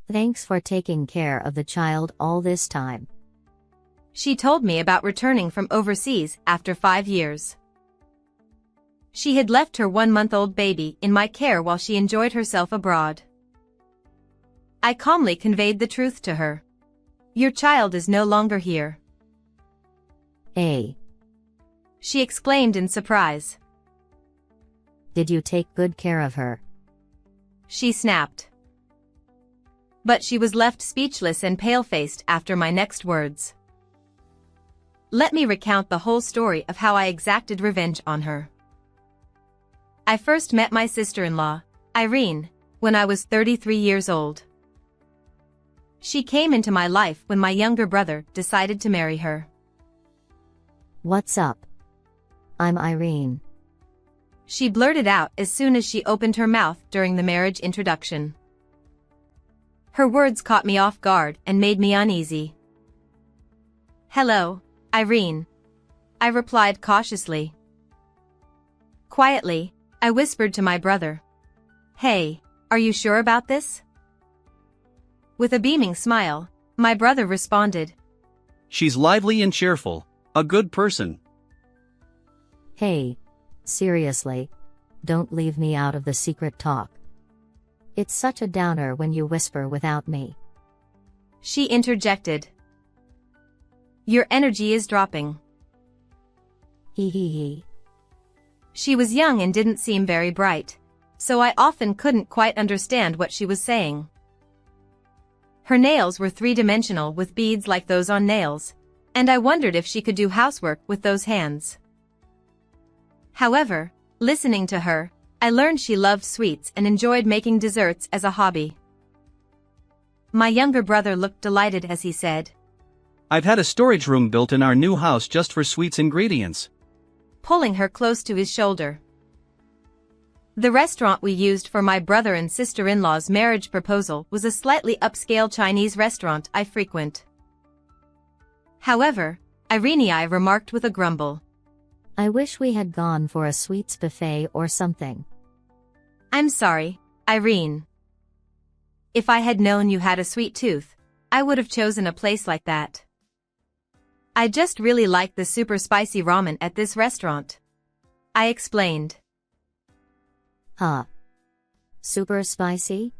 Thanks for taking care of the child all this time. She told me about returning from overseas after 5 years. She had left her 1-month-old baby in my care while she enjoyed herself abroad. I calmly conveyed the truth to her. Your child is no longer here. She exclaimed in surprise. Did you take good care of her? She snapped. But she was left speechless and pale-faced after my next words. Let me recount the whole story of how I exacted revenge on her. I first met my sister-in-law, Irene, when I was 33 years old. She came into my life when my younger brother decided to marry her. What's up? I'm Irene. She blurted out as soon as she opened her mouth during the marriage introduction. Her words caught me off guard and made me uneasy. Hello, Irene, I replied cautiously. Quietly, I whispered to my brother. Hey, are you sure about this? With a beaming smile, my brother responded. She's lively and cheerful, a good person. Hey, seriously, don't leave me out of the secret talk. It's such a downer when you whisper without me. She interjected. Your energy is dropping. Hee. She was young and didn't seem very bright, so I often couldn't quite understand what she was saying. Her nails were 3-dimensional with beads like those on nails, and I wondered if she could do housework with those hands. However, listening to her, I learned she loved sweets and enjoyed making desserts as a hobby. My younger brother looked delighted as he said, I've had a storage room built in our new house just for sweets ingredients. Pulling her close to his shoulder. The restaurant we used for my brother and sister-in-law's marriage proposal was a slightly upscale Chinese restaurant I frequent. However, Irene remarked with a grumble. I wish we had gone for a sweets buffet or something. I'm sorry, Irene. If I had known you had a sweet tooth, I would have chosen a place like that. I just really like the super spicy ramen at this restaurant, I explained. Huh? Super spicy?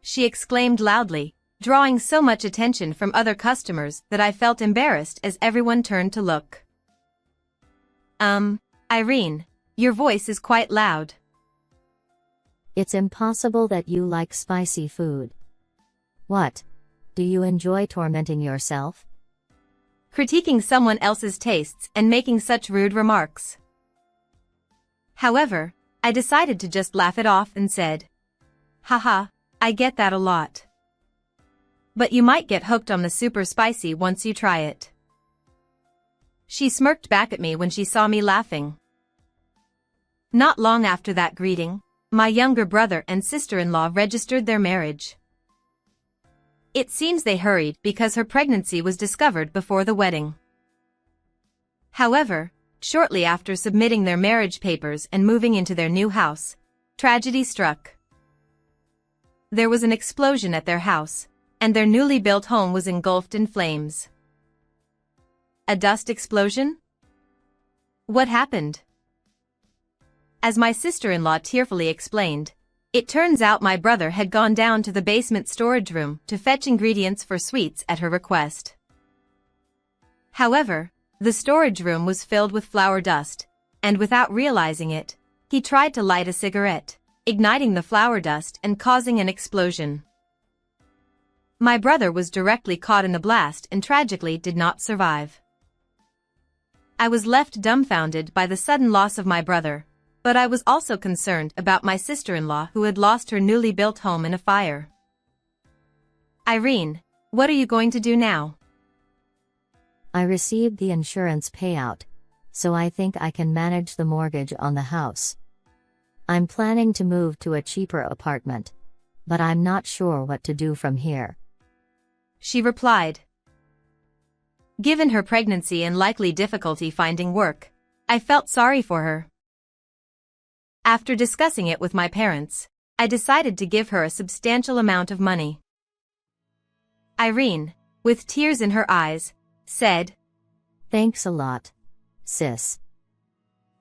She exclaimed loudly, drawing so much attention from other customers that I felt embarrassed as everyone turned to look. Irene, your voice is quite loud. It's impossible that you like spicy food. What? Do you enjoy tormenting yourself? Critiquing someone else's tastes and making such rude remarks. However, I decided to just laugh it off and said, Haha, I get that a lot. But you might get hooked on the super spicy once you try it. She smirked back at me when she saw me laughing. Not long after that greeting, my younger brother and sister-in-law registered their marriage. It seems they hurried because her pregnancy was discovered before the wedding. However, shortly after submitting their marriage papers and moving into their new house, tragedy struck. There was an explosion at their house, and their newly built home was engulfed in flames. A dust explosion? What happened? As my sister-in-law tearfully explained, it turns out my brother had gone down to the basement storage room to fetch ingredients for sweets at her request. However, the storage room was filled with flour dust, and without realizing it, he tried to light a cigarette, igniting the flour dust and causing an explosion. My brother was directly caught in the blast and tragically did not survive. I was left dumbfounded by the sudden loss of my brother, but I was also concerned about my sister-in-law who had lost her newly built home in a fire. Irene, what are you going to do now? I received the insurance payout, so I think I can manage the mortgage on the house. I'm planning to move to a cheaper apartment, but I'm not sure what to do from here. She replied. Given her pregnancy and likely difficulty finding work, I felt sorry for her. After discussing it with my parents, I decided to give her a substantial amount of money. Irene, with tears in her eyes, said, "Thanks a lot, sis."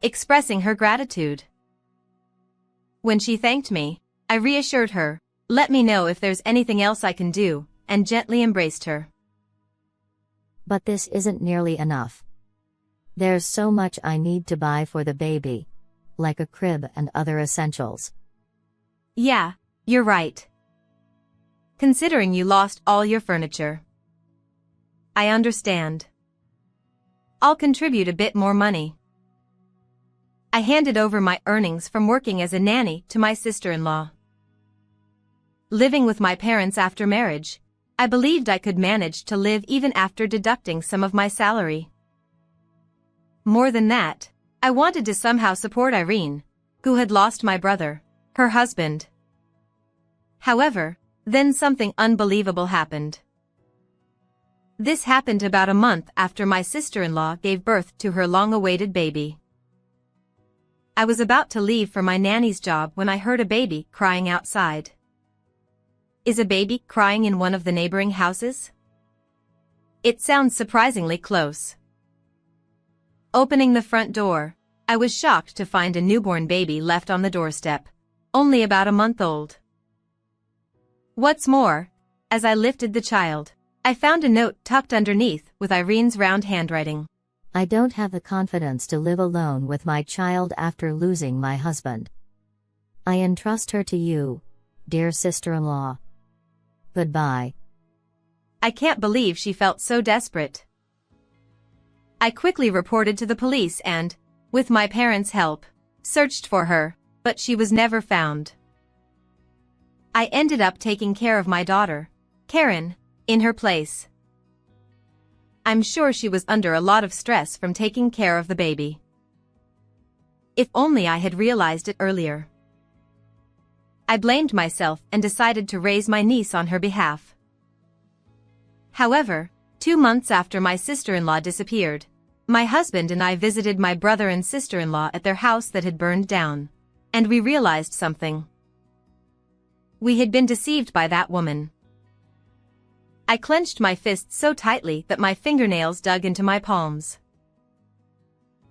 expressing her gratitude. When she thanked me, I reassured her, let me know if there's anything else I can do, and gently embraced her. "But this isn't nearly enough. There's so much I need to buy for the baby, like a crib and other essentials." Yeah, you're right. Considering you lost all your furniture. I understand. I'll contribute a bit more money. I handed over my earnings from working as a nanny to my sister-in-law. Living with my parents after marriage, I believed I could manage to live even after deducting some of my salary. More than that, I wanted to somehow support Irene, who had lost my brother, her husband. However, then something unbelievable happened. This happened about a month after my sister-in-law gave birth to her long-awaited baby. I was about to leave for my nanny's job when I heard a baby crying outside. Is a baby crying in one of the neighboring houses? It sounds surprisingly close. Opening the front door, I was shocked to find a newborn baby left on the doorstep, only about a month old. What's more, as I lifted the child, I found a note tucked underneath with Irene's round handwriting. "I don't have the confidence to live alone with my child after losing my husband. I entrust her to you, dear sister-in-law. Goodbye." I can't believe she felt so desperate. I quickly reported to the police and, with my parents' help, searched for her, but she was never found. I ended up taking care of my daughter, Karen, in her place. I'm sure she was under a lot of stress from taking care of the baby. If only I had realized it earlier. I blamed myself and decided to raise my niece on her behalf. However, 2 months after my sister-in-law disappeared, my husband and I visited my brother and sister-in-law at their house that had burned down, and we realized something. We had been deceived by that woman. I clenched my fists so tightly that my fingernails dug into my palms.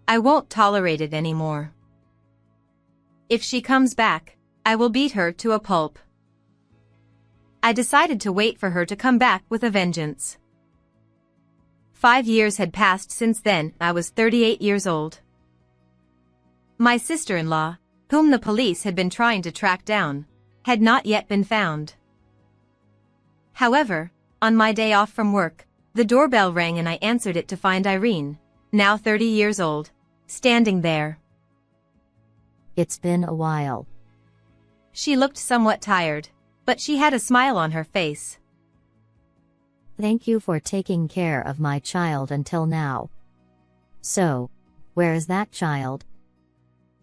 I won't tolerate it anymore. If she comes back, I will beat her to a pulp. I decided to wait for her to come back with a vengeance. 5 years had passed since then. I was 38 years old. My sister-in-law, whom the police had been trying to track down, had not yet been found. However, on my day off from work, the doorbell rang and I answered it to find Irene, now 30 years old, standing there. "It's been a while." She looked somewhat tired, but she had a smile on her face. "Thank you for taking care of my child until now. So, where is that child?"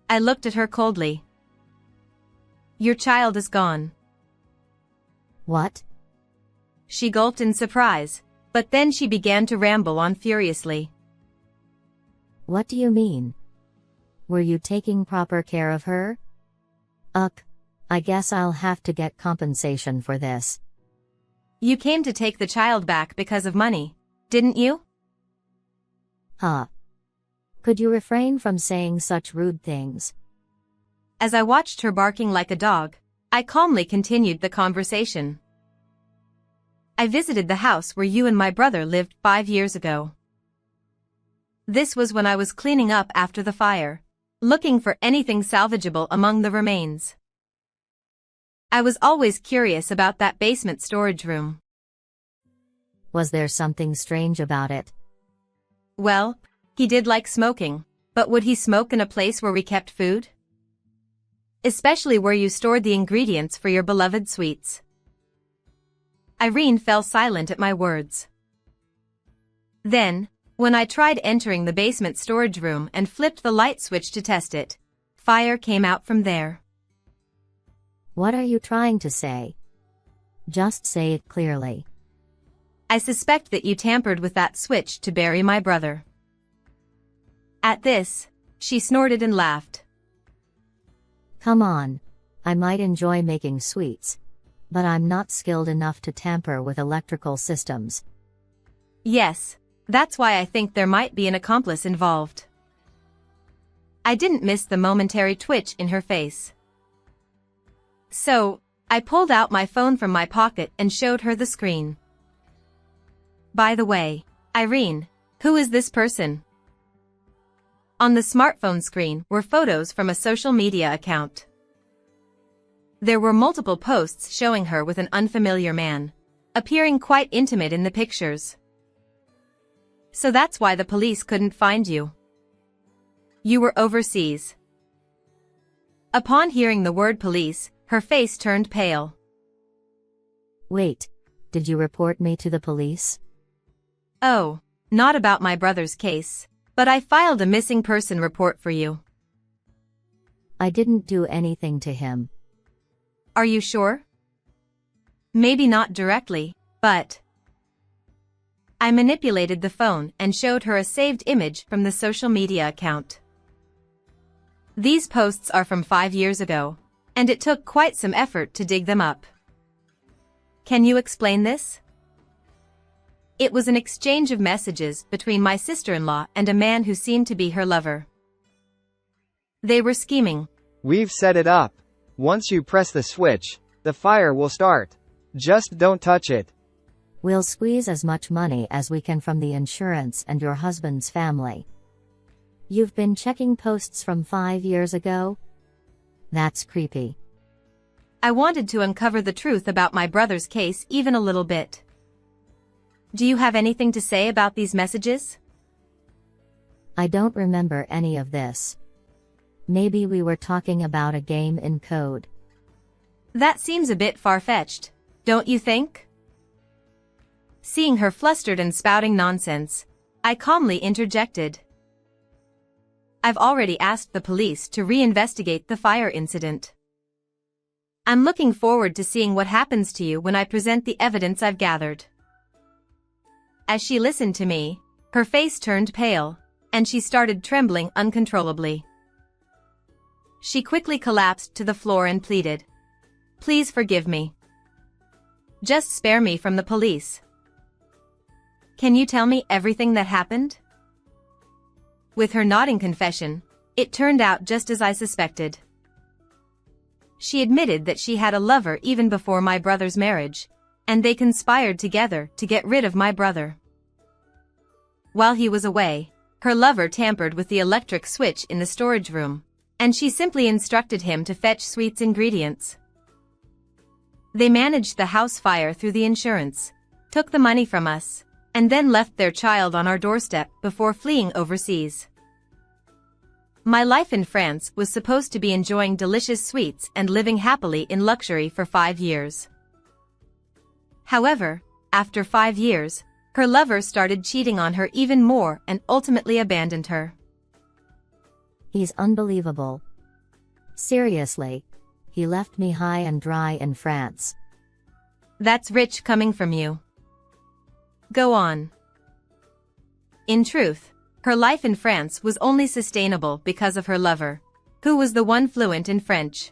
I looked at her coldly. Your child is gone. "What?" She gulped in surprise, but then she began to ramble on furiously. "What do you mean? Were you taking proper care of her? Ugh, I guess I'll have to get compensation for this." You came to take the child back because of money, didn't you? Huh. Could you refrain from saying such rude things? As I watched her barking like a dog, I calmly continued the conversation. I visited the house where you and my brother lived 5 years ago. This was when I was cleaning up after the fire, looking for anything salvageable among the remains. I was always curious about that basement storage room. Was there something strange about it? Well, he did like smoking, but would he smoke in a place where we kept food? Especially where you stored the ingredients for your beloved sweets. Irene fell silent at my words. Then, when I tried entering the basement storage room and flipped the light switch to test it, fire came out from there. What are you trying to say? Just say it clearly. I suspect that you tampered with that switch to bury my brother. At this, she snorted and laughed. Come on. I might enjoy making sweets, But I'm not skilled enough to tamper with electrical systems. Yes, that's why I think there might be an accomplice involved. I didn't miss the momentary twitch in her face. So, I pulled out my phone from my pocket and showed her the screen. By the way, Irene, who is this person? On the smartphone screen were photos from a social media account. There were multiple posts showing her with an unfamiliar man, appearing quite intimate in the pictures. So that's why the police couldn't find you. You were overseas. Upon hearing the word police, her face turned pale. Wait, did you report me to the police? Oh, not about my brother's case, but I filed a missing person report for you. I didn't do anything to him. Are you sure? Maybe not directly, but... I manipulated the phone and showed her a saved image from the social media account. These posts are from 5 years ago, and it took quite some effort to dig them up. Can you explain this? It was an exchange of messages between my sister-in-law and a man who seemed to be her lover. They were scheming. We've set it up. Once you press the switch, the fire will start. Just don't touch it. We'll squeeze as much money as we can from the insurance and your husband's family. You've been checking posts from 5 years ago? That's creepy. I wanted to uncover the truth about my brother's case even a little bit. Do you have anything to say about these messages? I don't remember any of this. Maybe we were talking about a game in code. That seems a bit far-fetched, don't you think? Seeing her flustered and spouting nonsense, I calmly interjected. I've already asked the police to reinvestigate the fire incident. I'm looking forward to seeing what happens to you when I present the evidence I've gathered. As she listened to me, her face turned pale, and she started trembling uncontrollably. She quickly collapsed to the floor and pleaded, "Please forgive me. Just spare me from the police. Can you tell me everything that happened?" With her nodding confession, it turned out just as I suspected. She admitted that she had a lover even before my brother's marriage, and they conspired together to get rid of my brother. While he was away, her lover tampered with the electric switch in the storage room, and she simply instructed him to fetch sweets ingredients. They managed the house fire through the insurance, took the money from us, and then left their child on our doorstep before fleeing overseas. My life in France was supposed to be enjoying delicious sweets and living happily in luxury for 5 years. However, after 5 years, her lover started cheating on her even more and ultimately abandoned her. He's unbelievable. Seriously. He left me high and dry in France. That's rich coming from you. Go on. In truth, her life in France was only sustainable because of her lover, who was the one fluent in French.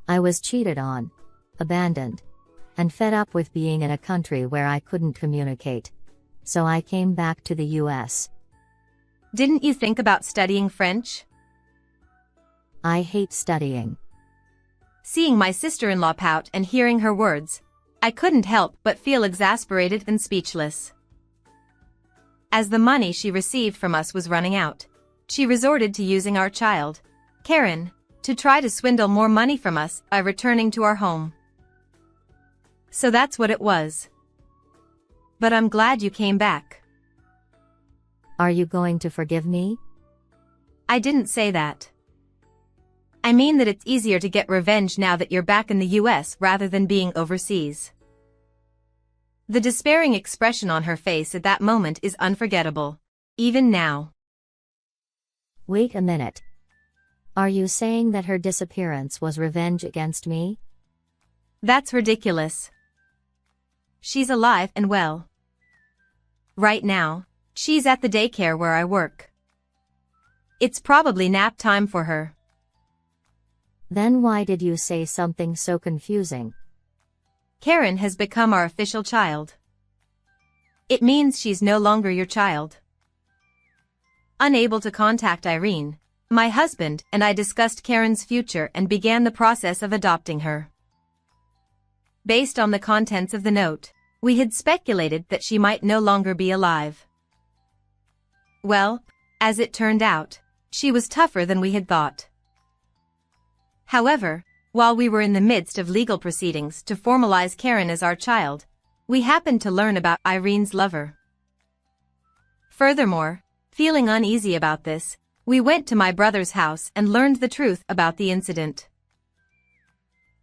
I was cheated on, abandoned, and fed up with being in a country where I couldn't communicate. So I came back to the US. Didn't you think about studying French? I hate studying. Seeing my sister-in-law pout and hearing her words, I couldn't help but feel exasperated and speechless. As the money she received from us was running out, she resorted to using our child, Karen, to try to swindle more money from us by returning to our home. So that's what it was. But I'm glad you came back. Are you going to forgive me? I didn't say that. I mean that it's easier to get revenge now that you're back in the US rather than being overseas. The despairing expression on her face at that moment is unforgettable, even now. Wait a minute. Are you saying that her disappearance was revenge against me? That's ridiculous. She's alive and well. Right now, she's at the daycare where I work. It's probably nap time for her. Then why did you say something so confusing? Karen has become our official child. It means she's no longer your child. Unable to contact Irene, my husband and I discussed Karen's future and began the process of adopting her. Based on the contents of the note, we had speculated that she might no longer be alive. Well, as it turned out, she was tougher than we had thought. However, while we were in the midst of legal proceedings to formalize Karen as our child, we happened to learn about Irene's lover. Furthermore, feeling uneasy about this, we went to my brother's house and learned the truth about the incident.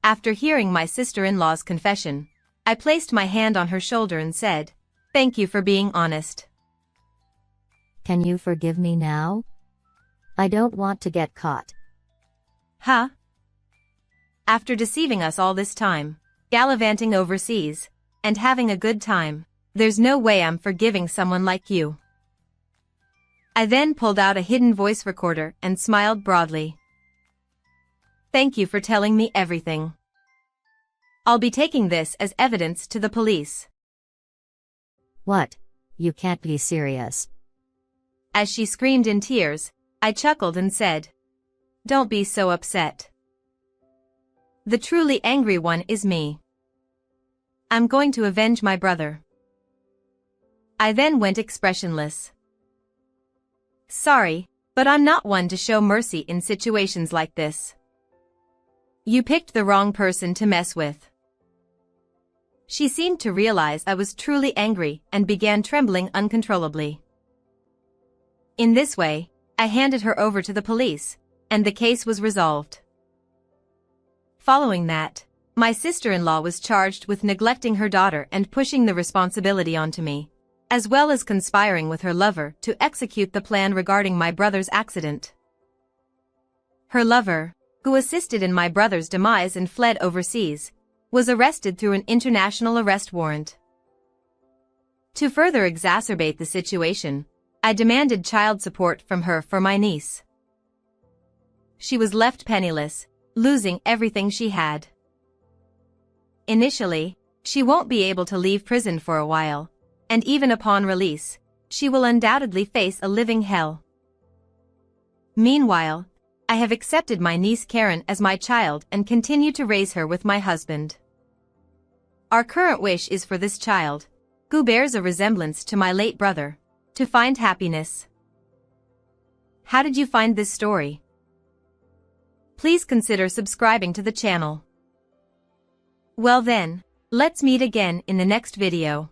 After hearing my sister-in-law's confession, I placed my hand on her shoulder and said, "Thank you for being honest." Can you forgive me now? I don't want to get caught. Huh? After deceiving us all this time, gallivanting overseas, and having a good time, there's no way I'm forgiving someone like you. I then pulled out a hidden voice recorder and smiled broadly. Thank you for telling me everything. I'll be taking this as evidence to the police. What? You can't be serious. As she screamed in tears, I chuckled and said, "Don't be so upset. The truly angry one is me. I'm going to avenge my brother." I then went expressionless. Sorry, but I'm not one to show mercy in situations like this. You picked the wrong person to mess with. She seemed to realize I was truly angry and began trembling uncontrollably. In this way, I handed her over to the police, and the case was resolved. Following that, my sister-in-law was charged with neglecting her daughter and pushing the responsibility onto me, as well as conspiring with her lover to execute the plan regarding my brother's accident. Her lover, who assisted in my brother's demise and fled overseas, was arrested through an international arrest warrant. To further exacerbate the situation, I demanded child support from her for my niece. She was left penniless, losing everything she had. Initially, she won't be able to leave prison for a while, and even upon release, she will undoubtedly face a living hell. Meanwhile, I have accepted my niece Karen as my child and continue to raise her with my husband. Our current wish is for this child, who bears a resemblance to my late brother, to find happiness. How did you find this story? Please consider subscribing to the channel. Well then, let's meet again in the next video.